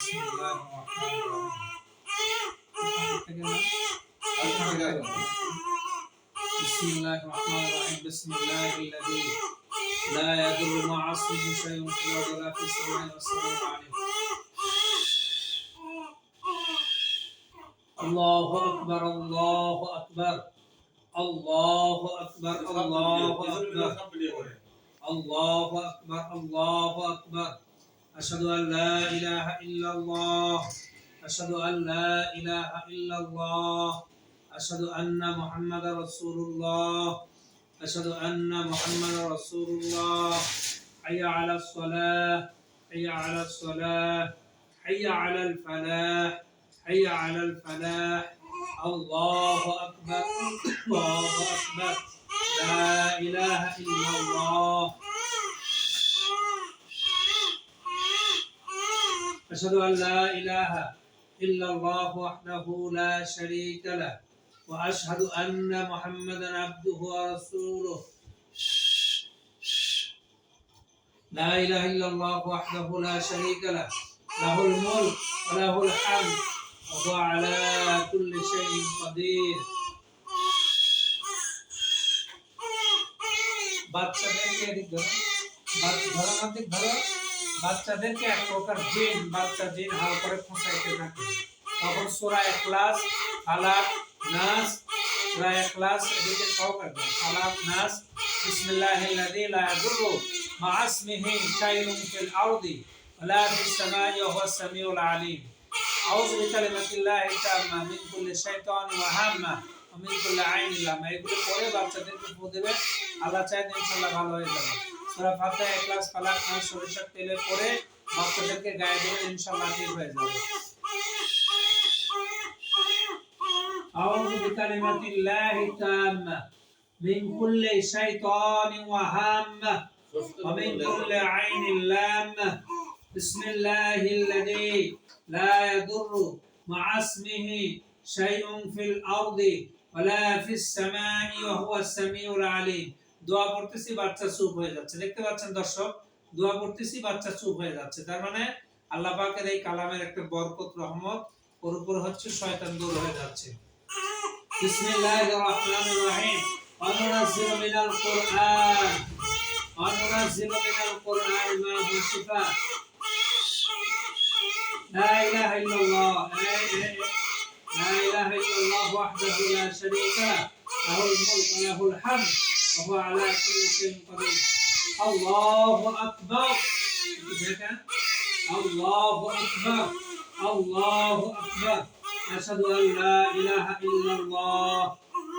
Bismillahirrahmanirrahim. Bismillahilladzi la yadurru ma'a ismihi shay'un fil ardi wa la fis samai was-sami'ul 'alim. Allahu akbar, Allahu akbar. Allahu akbar, Allahu akbar. Allahu akbar, Allahu akbar. Ashhadu an la ilaha illallah. Ashhadu an la ilaha illallah. أشهد أن محمد رسول الله. أشهد أن محمد رسول الله. حي على الصلاة. حي على الصلاة. حي على الفلاح. حي على الفلاح. الله أكبر، الله أكبر. لا إله إلا الله. أشهد أن لا إله إلا الله وحده لا شريك له وأشهد أن محمدا عبده ورسوله. لا إله إلا الله وحده لا شريك له له الملك وله الحمد وهو على كل شيء قدير. বাচ্চাদেরকে এক প্রকার বাচ্চা জিন হাল করে খোঁচাইতে থাকে। তখন সূরা ইখলাস, ফালাক, নাস, সূরা ইখলাস এদিকে সহকারে ফালাক, নাস, বিসমিল্লাহিল্লাযী লা ইয়াদুররু মা'a ইসমিহি শাইউন ফিল আরদি ওয়া লা ফিস সামাই ওয়া হুয়াস সামিউল আলীম। আউযু বিকালিমাতিল্লাহি তাম্মা মিন কুল্লি শাইতানিন ওয়া হাম্মা ওয়া মিন কুল্লি আইনিন লামা। এগুলো পড়ে বাচ্চাদেরকে ফু দেবে, আল্লাহ চাইলে ইনশাআল্লাহ ভালো হয়ে যাবে। সূরা ফাতিহা, ইখলাস, ফালাক, নাস সরিষার তেলে পড়ে বাচ্চাদেরকে গায়ে দেবে, ইনশাআল্লাহ ঠিক হয়ে যাবে। أعوذ بكلمات الله التامة من كل شيطان وهامة ومن كل عين لامة. بسم الله الذي لا يضر مع اسمه شيء في الأرض ولا في السماء وهو السميع العليم. দোয়া পড়তেছি, বাচ্চা চুপ হয়ে যাচ্ছে। দেখতে পাচ্ছেন দর্শক, দোয়া পড়তেছি, বাচ্চা চুপ হয়ে যাচ্ছে। তার মানে আল্লাহ পাকের এই কালামের একটা বরকত, রহমত ওর উপর হচ্ছে, শয়তান দূর হয়ে যাচ্ছে। বিসমিল্লাহির রহমানির রহিম। অনুনাজ্জিলু মিনাল কুরআন, অনুনাজ্জিলু মিনাল কুরআন মা হুয়া শিফা। লা ইলাহা ইল্লাল্লাহ, লা ইলাহা ইল্লাল্লাহ ওয়াহদাহু লা শারীকা লাহু লাহুল মুলকু ওয়া লাহুল হামদ ওয়া হুয়া আলা কুল্লি শাইইন কাদির। আল্লাহু আকবার। দেখেন, আল্লাহু আকবার, আল্লাহু আকবার। أشهد أن لا إله إلا الله.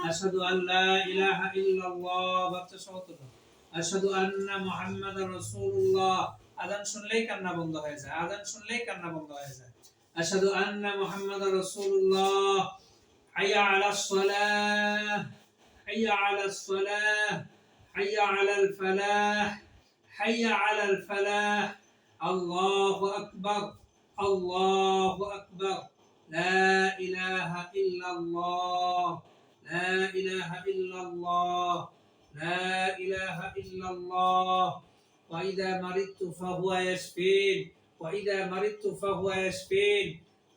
أشهد أن لا إله إلا الله. أشهد أن محمد رسول الله. আযান শুনলেই কান্না বন্ধ হয়ে যায়, আযান শুনলেই কান্না বন্ধ হয়ে যায়। أشهد أن محمد رسول الله. حي على الصلاة. حي على الصلاة. حي على الفلاح. حي على الفلاح. الله أكبر، الله أكبر. لا إله إلا الله. لا إله إلا الله. لا إله إلا الله. وإذا مرضت فهو يشفين. وإذا مرضت فهو يشفين.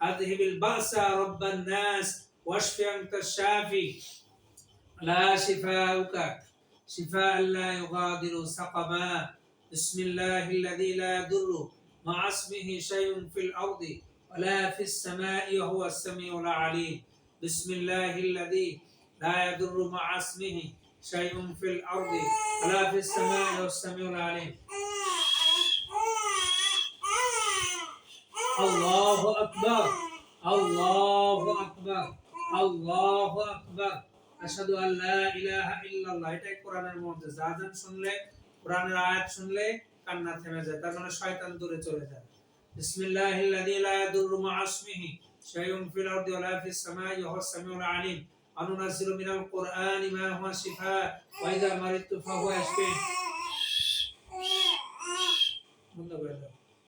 أذهب البأس رب الناس واشف أنت الشافي. لا شفاؤك شفاء لا يغادر سقما. بسم الله الذي لا يضر مع اسمه شيء في الأرض ولا في السماء وهو السميع العليم. بسم الله الذي لا يضر مع اسمه شيء في الأرض ولا في السماء وهو السميع العليم. الله أكبر، الله أكبر، الله أكبر. أشهد أن لا إله إلا الله. এটাই কোরআনের মধ্যে আযান শুনলে, কোরআনের আয়াত শুনলে কান্না থেমে যায়, তার মানে শয়তান দূরে চলে যায়। بسم الله الذي لا يضر مع اسمه شيء في الأرض ولا في السماء وهو السميع العليم. وننزل من القرآن ما هو شفاء وإذا مرضت فهو يشفين.